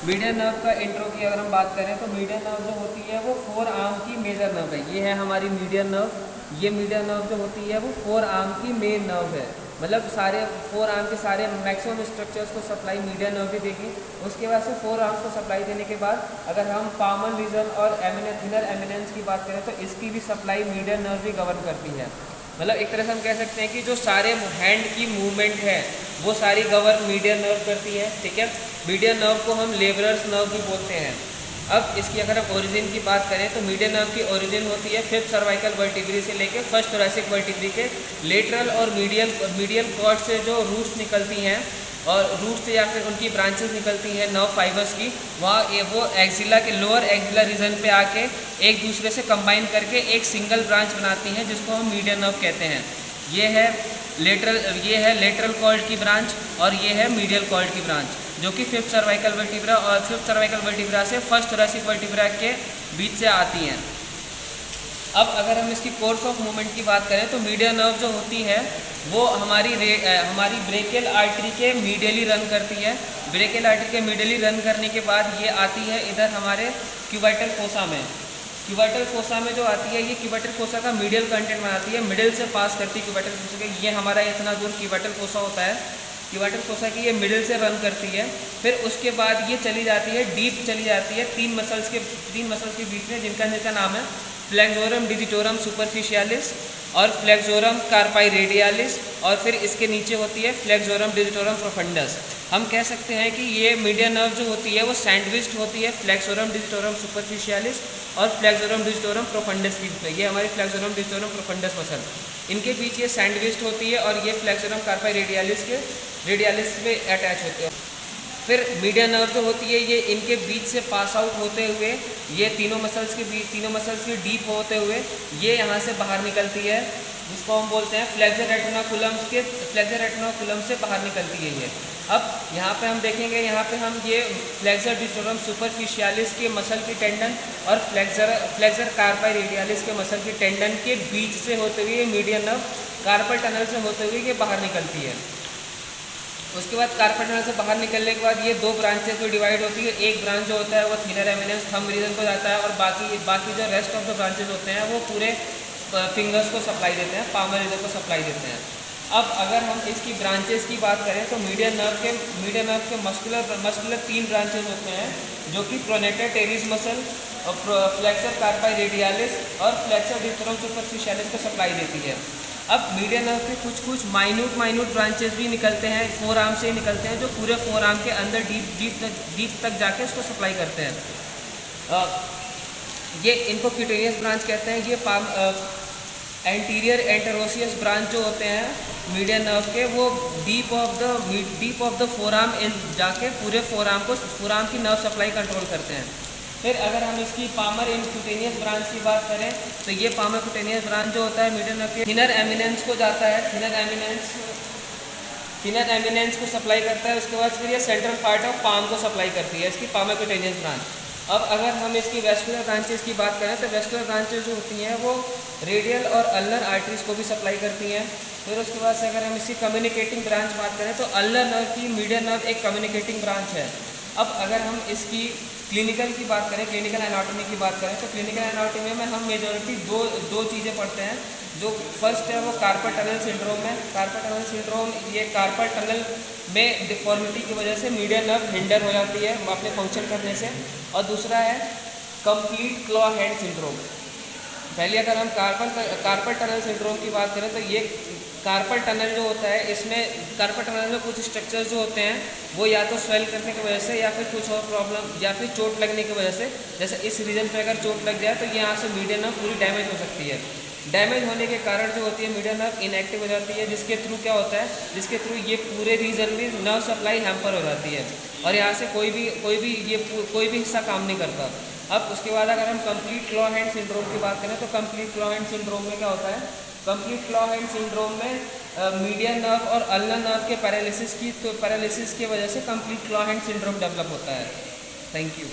Median nerve का intro की अगर हम बात करें तो मीडियन नर्व जो होती है वो फोर आर्म की मेजर नर्व है। ये है हमारी मीडियन नर्व। ये मीडियन नर्व जो होती है वो फोर आर्म की मेन नर्व है। मतलब सारे फोर आर्म के सारे मैक्सिमम स्ट्रक्चर्स को सप्लाई मीडियन नर्व भी देगी। उसके बाद से फोर आर्म को सप्लाई देने के बाद अगर हम पामन रीजन और थिनर एमिनेंस की बात करें तो इसकी भी सप्लाई मीडियन नर्व भी गवर्न करती है। मतलब एक तरह से हम कह सकते हैं कि जो सारे हैंड की मूवमेंट है वो सारी गवर्न मीडियन नर्व करती है। ठीक है, मीडियन नर्व को हम लेबरर्स नर्व भी बोलते हैं। अब इसकी अगर हम ओरिजिन की बात करें तो मीडियन नर्व की ओरिजिन होती है फिफ्थ सर्वाइकल वर्टिब्री से लेकर फर्स्ट थोरैसिक वर्टिब्री के लेटरल और मीडियल कॉर्ड से जो रूट्स निकलती हैं और रूट से या फिर उनकी ब्रांचेस निकलती हैं नर्व फाइबर्स की, वहाँ वो एक्सिला के लोअर एक्सिला रीजन पे आके एक दूसरे से कंबाइन करके एक सिंगल ब्रांच बनाती हैं जिसको हम मीडियन नर्व कहते हैं। ये है लेटरल कॉर्ड की ब्रांच और ये है मीडियल कॉर्ड की ब्रांच जो कि फिफ्थ सर्वाइकल वर्टिब्रा और फिफ्थ सर्वाइकल वर्टिब्रा से फर्स्ट थोरैसिक वर्टिब्रा के बीच से आती हैं। अब अगर हम इसकी कोर्स ऑफ मूवमेंट की बात करें तो मीडियन नर्व जो होती है वो हमारी ब्रेकियल आर्टरी के मीडियली रन करती है। ब्रेकियल आर्टरी के मीडियली रन करने के बाद ये आती है इधर हमारे क्यूबाइटल फोसा में। क्यूबाइटल फोसा में जो आती है ये क्यूबाइटल फोसा का मीडियल कंटेंट बनाती है, मिडिल से पास करती है क्यूबाइटल फोसा के। ये हमारा इतना दूर क्यूबाइटल फोसा होता है, क्यूबाइटल फोसा की ये मिडिल से रन करती है। फिर उसके बाद ये चली जाती है डीप चली जाती है तीन मसल्स के बीच में जिनका नाम है फ्लेक्सोरम डिजिटोरम सुपरफिशियालिस और फ्लेक्सोरम कार्पाई रेडियालिस और फिर इसके नीचे होती है फ्लेक्सोरम डिजिटोरम प्रोफंडस। हम कह सकते हैं कि ये मीडियन नर्व जो होती है वो सैंडविच्ड होती है फ्लेक्सोरम डिजिटोरम सुपरफिशियालिस और फ्लेक्सोरम डिजिटोरम प्रोफंडस की। ये हमारी फ्लेक्सोरम डिजिटोरम प्रोफंडस मसल इनके बीच ये सैंडविच्ड होती है और ये फ्लेक्सोरम कार्पाई रेडियालिस में अटैच होते हैं। फिर मीडियन नर्व जो होती है ये इनके बीच से पास आउट होते हुए ये तीनों मसल्स के डीप होते हुए ये यहाँ से बाहर निकलती है जिसको हम बोलते हैं फ्लेक्सर रेटिनाकुलम से बाहर निकलती है ये। अब यहाँ पे हम देखेंगे, यहाँ पे हम ये फ्लेक्सर डिजिटोरम सुपरफिशियालिस के मसल की टेंडन और फ्लेक्सर कार्पाई रेडियालिस के मसल की टेंडन के बीच से होते हुए मीडियन नर्व कार्पल टनल से होते हुए ये बाहर निकलती है। उसके बाद कार्पल टनल से बाहर निकलने के बाद ये दो ब्रांचेस में डिवाइड होती है। एक ब्रांच जो होता है वो थिनर एमिनेंस थंब रीजन को जाता है और बाकी जो रेस्ट ऑफ द ब्रांचेस होते हैं वो पूरे फिंगर्स को सप्लाई देते हैं, पामर रीजन को सप्लाई देते हैं। अब अगर हम इसकी ब्रांचेस की बात करें तो मीडियन नर्व के मस्कुलर तीन ब्रांचेस होते हैं जो कि प्रोनेटर टेरिस मसल और फ्लेक्सर कार्पाई रेडियालिस और फ्लेक्सर डिजिटोरम सुपरफिशियालिस को सप्लाई देती है। अब मीडियन नर्व के कुछ माइन्यूट ब्रांचेस भी निकलते हैं, फोर आर्म से ही निकलते हैं जो पूरे फोर आर्म के अंदर डीप तक जाके उसको सप्लाई करते हैं। ये इनको क्यूटेनियस ब्रांच कहते हैं। ये एंटीरियर एंटेरोसियस ब्रांच जो होते हैं मीडियन नर्व के वो deep of the four arm जाके पूरे फोर आर्म की नर्व सप्लाई कंट्रोल करते हैं। फिर अगर हम इसकी पामर इन क्यूटेनियस ब्रांच की बात करें तो ये पामर क्यूटेनियस ब्रांच जो होता है मीडियन नर्व के थिनर एमिनेंस को जाता है, थिनर एमिनेंस को सप्लाई करता है। उसके बाद फिर ये सेंट्रल पार्ट ऑफ पाम को सप्लाई करती है इसकी पामर क्यूटेनियस ब्रांच। अब अगर हम इसकी वेस्कुलर ब्रांचेस की बात करें तो वेस्कुलर ब्रांचेस जो होती हैं वो रेडियल और अल्नर आर्टरीज को भी सप्लाई करती हैं। फिर उसके बाद से अगर हम इसकी कम्युनिकेटिंग ब्रांच बात करें तो अल्नर नर्व की मीडियन नर्व एक कम्युनिकेटिंग ब्रांच है। अब अगर हम इसकी क्लिनिकल की बात करें, क्लिनिकल एनाटॉमी की बात करें तो क्लिनिकल एनाटॉमी में हम मेजॉरिटी दो चीज़ें पढ़ते हैं। जो फर्स्ट है वो कार्पल टनल सिंड्रोम है। कार्पल टनल सिंड्रोम ये कार्पल टनल में डिफॉर्मिटी की वजह से मीडियन नर्व हिंडर हो जाती है अपने फंक्शन करने से। और दूसरा है कंप्लीट क्लॉ हैंड सिंड्रोम। पहले अगर हम कार्पल टनल सिंड्रोम की बात करें तो ये कार्पल टनल जो होता है इसमें कार्पल टनल में कुछ स्ट्रक्चर्स जो होते हैं वो या तो स्वेल करने की वजह से या फिर कुछ और प्रॉब्लम या फिर चोट लगने की वजह से, जैसे इस रीजन पे अगर चोट लग जाए तो यहाँ से मीडियन नर्व पूरी डैमेज हो सकती है। डैमेज होने के कारण जो होती है मीडियन नर्व इनएक्टिव हो जाती है जिसके थ्रू क्या होता है, जिसके थ्रू ये पूरे रीजन में नर्व सप्लाई हैम्पर हो जाती है और यहाँ से कोई भी हिस्सा काम नहीं करता। अब उसके बाद अगर हम कंप्लीट क्लॉ हैंड सिंड्रोम की बात करें तो कंप्लीट क्लॉ हैंड सिंड्रोम में क्या होता है, कंप्लीट क्लॉ हैंड सिंड्रोम में मीडियन नर्व और अल्नर नर्व के पैरालिसिस की वजह से complete claw hand syndrome develop होता है। Thank you.